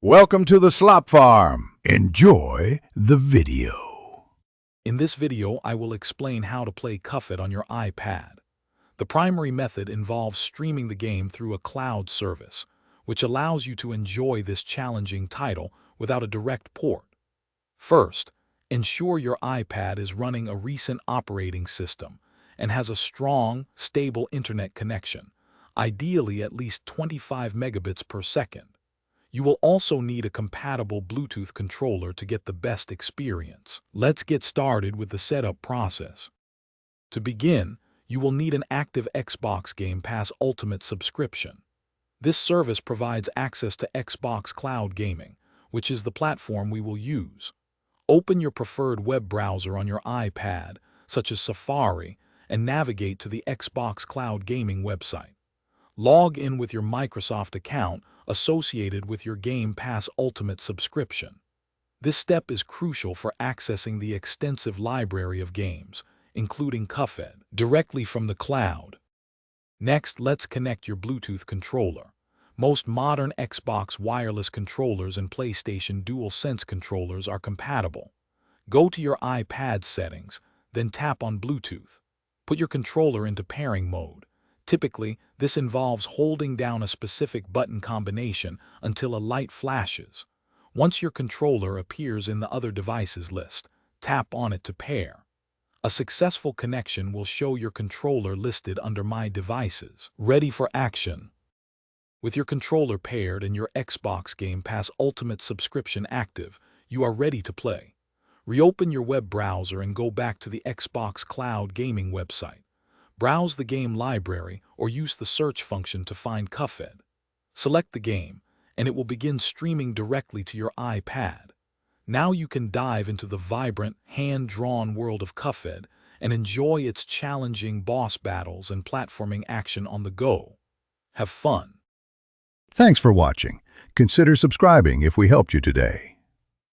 Welcome to the Slop Farm. Enjoy the video. In this video, I will explain how to play Cuphead on your iPad. The primary method involves streaming the game through a cloud service, which allows you to enjoy this challenging title without a direct port. First, ensure your iPad is running a recent operating system and has a strong, stable internet connection, ideally at least 25 megabits per second. You will also need a compatible Bluetooth controller to get the best experience. Let's get started with the setup process. To begin, you will need an active Xbox Game Pass Ultimate subscription. This service provides access to Xbox Cloud Gaming, which is the platform we will use. Open your preferred web browser on your iPad, such as Safari, and navigate to the Xbox Cloud Gaming website. Log in with your Microsoft account associated with your Game Pass Ultimate subscription. This step is crucial for accessing the extensive library of games, including Cuphead, directly from the cloud. Next, let's connect your Bluetooth controller. Most modern Xbox wireless controllers and PlayStation DualSense controllers are compatible. Go to your iPad settings, then tap on Bluetooth. Put your controller into pairing mode. Typically, this involves holding down a specific button combination until a light flashes. Once your controller appears in the Other Devices list, tap on it to pair. A successful connection will show your controller listed under My Devices, ready for action. With your controller paired and your Xbox Game Pass Ultimate subscription active, you are ready to play. Reopen your web browser and go back to the Xbox Cloud Gaming website. Browse the game library or use the search function to find Cuphead. Select the game, and it will begin streaming directly to your iPad. Now you can dive into the vibrant, hand-drawn world of Cuphead and enjoy its challenging boss battles and platforming action on the go. Have fun! Thanks for watching. Consider subscribing if we helped you today.